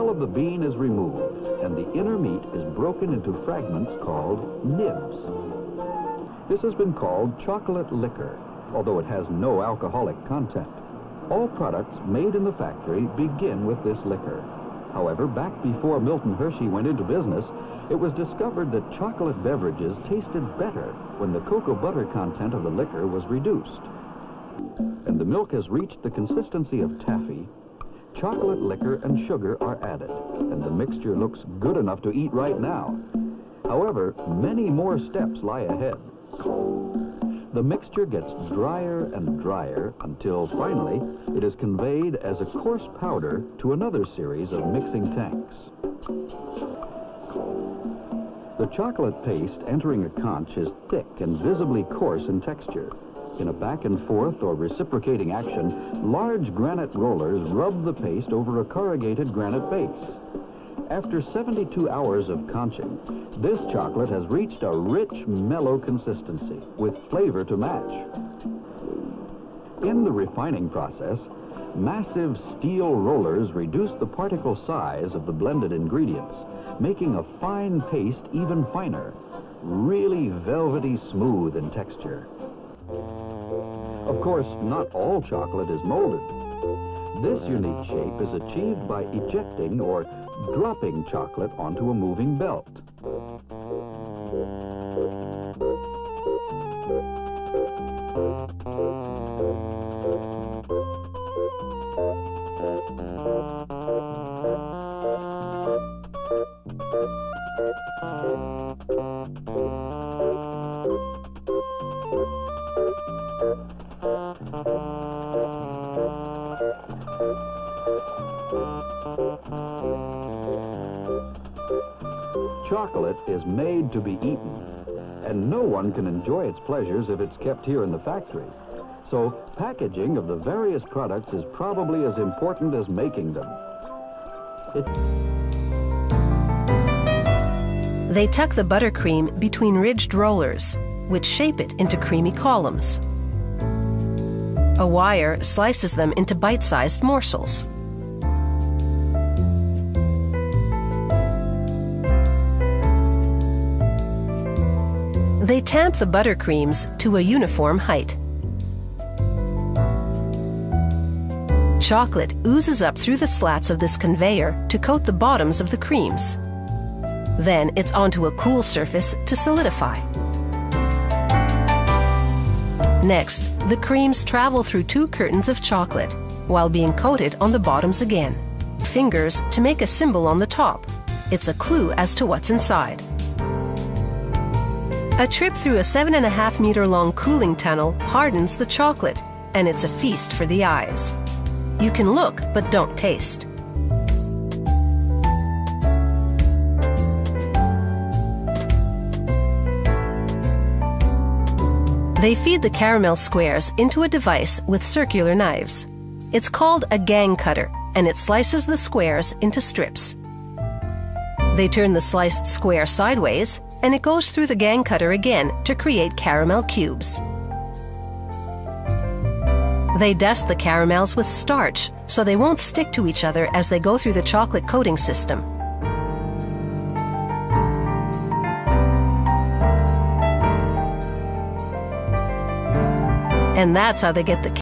shell of the bean is removed, and the inner meat is broken into fragments called nibs. This has been called chocolate liquor, although it has no alcoholic content. All products made in the factory begin with this liquor. However, back before Milton Hershey went into business, it was discovered that chocolate beverages tasted better when the cocoa butter content of the liquor was reduced. And the milk has reached the consistency of taffy. Chocolate liquor and sugar are added, and the mixture looks good enough to eat right now. However, many more steps lie ahead. The mixture gets drier and drier until finally it is conveyed as a coarse powder to another series of mixing tanks. The chocolate paste entering a conch is thick and visibly coarse in texture. In a back and forth or reciprocating action, large granite rollers rub the paste over a corrugated granite base. After 72 hours of conching, this chocolate has reached a rich, mellow consistency with flavor to match. In the refining process, massive steel rollers reduce the particle size of the blended ingredients, making a fine paste even finer, really velvety smooth in texture. Of course, not all chocolate is molded. This unique shape is achieved by ejecting or dropping chocolate onto a moving belt. Chocolate is made to be eaten, and no one can enjoy its pleasures if it's kept here in the factory. So packaging of the various products is probably as important as making them. They tuck the buttercream between ridged rollers, which shape it into creamy columns. A wire slices them into bite-sized morsels. They tamp the buttercreams to a uniform height. Chocolate oozes up through the slats of this conveyor to coat the bottoms of the creams. Then it's onto a cool surface to solidify. Next, the creams travel through 2 curtains of chocolate while being coated on the bottoms again. Fingers to make a symbol on the top. It's a clue as to what's inside. A trip through a 7.5-meter-long cooling tunnel hardens the chocolate, and it's a feast for the eyes. You can look, but don't taste. They feed the caramel squares into a device with circular knives. It's called a gang cutter, and it slices the squares into strips. They turn the sliced square sideways, and it goes through the gang cutter again to create caramel cubes. They dust the caramels with starch so they won't stick to each other as they go through the chocolate coating system. And that's how they get the